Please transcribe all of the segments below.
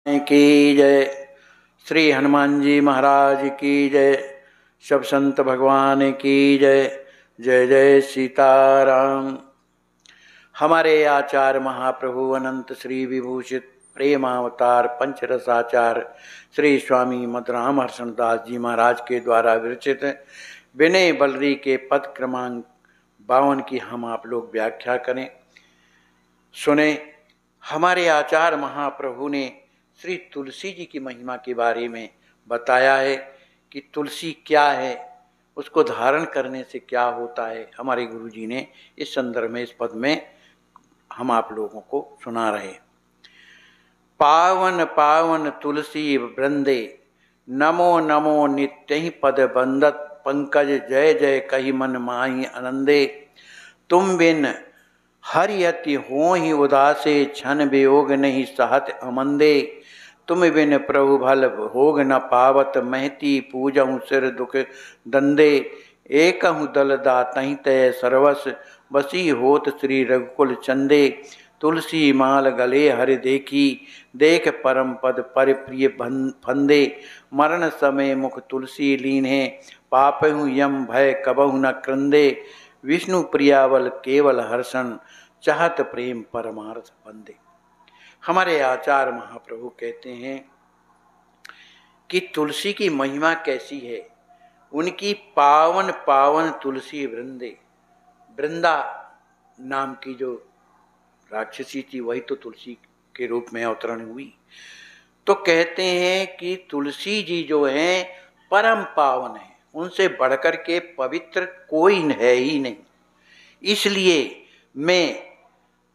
की जय। श्री हनुमान जी महाराज की जय। सब संत भगवान की जय। जय जय सीताराम। हमारे आचार्य महाप्रभु अनंत श्री विभूषित प्रेमावतार पंचरसाचार श्री स्वामी मदराम हर्षण दास जी महाराज के द्वारा विरचित विनय बलरी के पद क्रमांक 52 की हम आप लोग व्याख्या करें, सुने। हमारे आचार्य महाप्रभु ने श्री तुलसी जी की महिमा के बारे में बताया है कि तुलसी क्या है, उसको धारण करने से क्या होता है। हमारे गुरु जी ने इस संदर्भ में इस पद में हम आप लोगों को सुना रहे। पावन पावन तुलसी वृंदे, नमो नमो नित्य ही पद बंदत पंकज, जय जय कही मन माही आनंदे। तुम बिन हरि अति हो ही उदासे, क्षण वियोग नहीं सहत अमंदे। तुम बिन प्रभु भल भोग न पावत, महती पूजहु सिर दुख दंदे। एकहु दल दातहि तय सर्वस, बसी होत श्री रघुकुल चंदे। तुलसी माल गले हरि देखी, देख परम पद पर प्रिय फंदे। मरण समय मुख तुलसी लीन्हे, पापहु यम भय कबहु न क्रंदे। विष्णु प्रियावल केवल हर्षण, चाहत प्रेम परमार्थ बंदे। हमारे आचार्य महाप्रभु कहते हैं कि तुलसी की महिमा कैसी है। उनकी पावन पावन तुलसी वृंदे, वृंदा नाम की जो राक्षसी थी वही तो तुलसी के रूप में अवतरण हुई। तो कहते हैं कि तुलसी जी जो हैं परम पावन है, उनसे बढ़कर के पवित्र कोई है ही नहीं। इसलिए मैं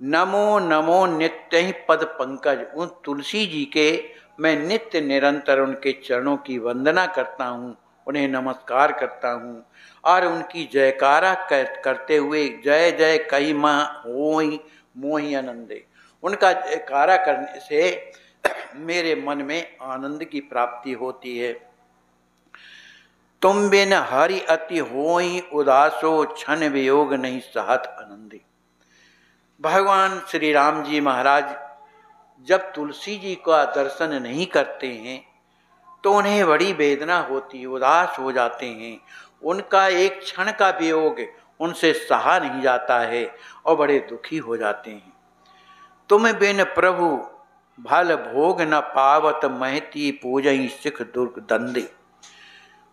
नमो नमो नित्य ही पद पंकज, उन तुलसी जी के मैं नित्य निरंतर उनके चरणों की वंदना करता हूँ, उन्हें नमस्कार करता हूँ और उनकी जयकारा करते हुए जय जय कही माँ होई मोहि आनंदे। उनका जयकारा करने से मेरे मन में आनंद की प्राप्ति होती है। तुम बिन हरि अति होई उदासो, क्षण वियोग नहीं सहत आनंदे। भगवान श्री राम जी महाराज जब तुलसी जी का दर्शन नहीं करते हैं तो उन्हें बड़ी वेदना होती है, उदास हो जाते हैं। उनका एक क्षण का वियोग उनसे सहा नहीं जाता है और बड़े दुखी हो जाते हैं। तुम बिन प्रभु भल भोग न पावत, महती पूजई सिख दुर्ग दंदे।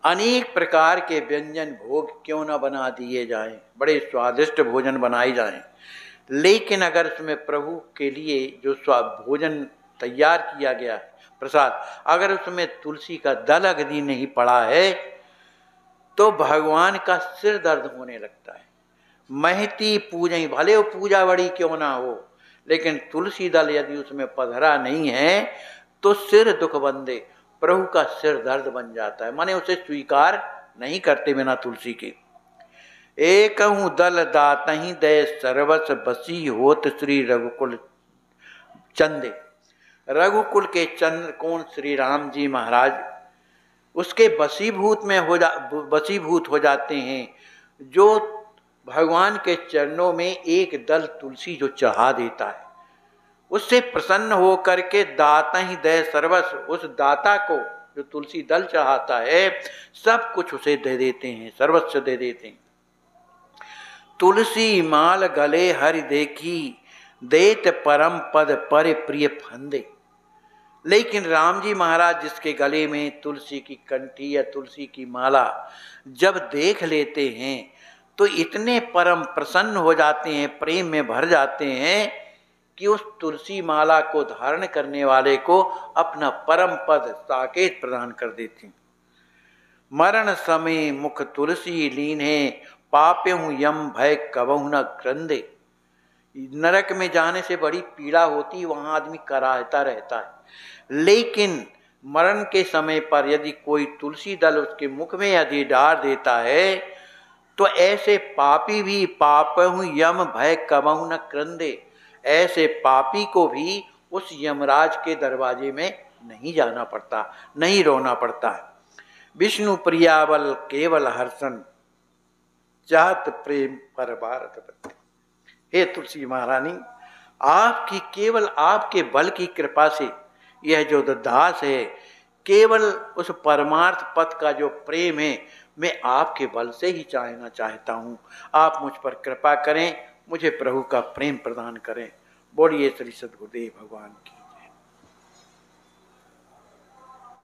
अनेक प्रकार के व्यंजन भोग क्यों न बना दिए जाएं, बड़े स्वादिष्ट भोजन बनाए जाएं, लेकिन अगर उसमें प्रभु के लिए जो भोजन तैयार किया गया है प्रसाद, अगर उसमें तुलसी का दल अगदी नहीं पड़ा है तो भगवान का सिर दर्द होने लगता है। महती पूजई, भले वो पूजा बड़ी क्यों ना हो, लेकिन तुलसी दल यदि उसमें पधरा नहीं है तो सिर दुख बंदे, प्रभु का सिर दर्द बन जाता है, माने उसे स्वीकार नहीं करते बिना तुलसी के। एकहु दल दातहि दय सर्वस, बसी होत श्री रघुकुल चंदे। रघुकुल के चंद्र कौन श्री राम जी महाराज उसके बसीभूत हो जाते हैं। जो भगवान के चरणों में एक दल तुलसी जो चढ़ा देता है, उससे प्रसन्न हो करके दाता ही दय सर्वस, उस दाता को जो तुलसी दल चढ़ाता है सब कुछ उसे दे देते हैं, सर्वस्व दे देते हैं। तुलसी माल गले हरि देखी, देत परम पद पर प्रिय फंदे। लेकिन राम जी महाराज जिसके गले में तुलसी की कंठी या तुलसी की माला जब देख लेते हैं तो इतने परम प्रसन्न हो जाते हैं, प्रेम में भर जाते हैं कि उस तुलसी माला को धारण करने वाले को अपना परम पद साकेत प्रदान कर देते हैं। मरण समय मुख तुलसी लीन्हे, पाप्यहु यम भय कबहु न क्रंदे। नरक में जाने से बड़ी पीड़ा होती है, वहां आदमी कराहता रहता है, लेकिन मरण के समय पर यदि कोई तुलसी दल उसके मुख में यदि डाल देता है तो ऐसे पापी भी पापहु यम भय कबहु न क्रंदे, ऐसे पापी को भी उस यमराज के दरवाजे में नहीं जाना पड़ता, नहीं रोना पड़ता है। विष्णु प्रियावल केवल हर्षण, चाहत प्रेम पर भारत बंदे। हे तुलसी महारानी, आपकी केवल आपके बल की कृपा से यह जो दास है, केवल उस परमार्थ पथ का जो प्रेम है, मैं आपके बल से ही चाहना चाहता हूँ। आप मुझ पर कृपा करें, मुझे प्रभु का प्रेम प्रदान करें। बोलिए श्री सद्गुरुदेव भगवान की।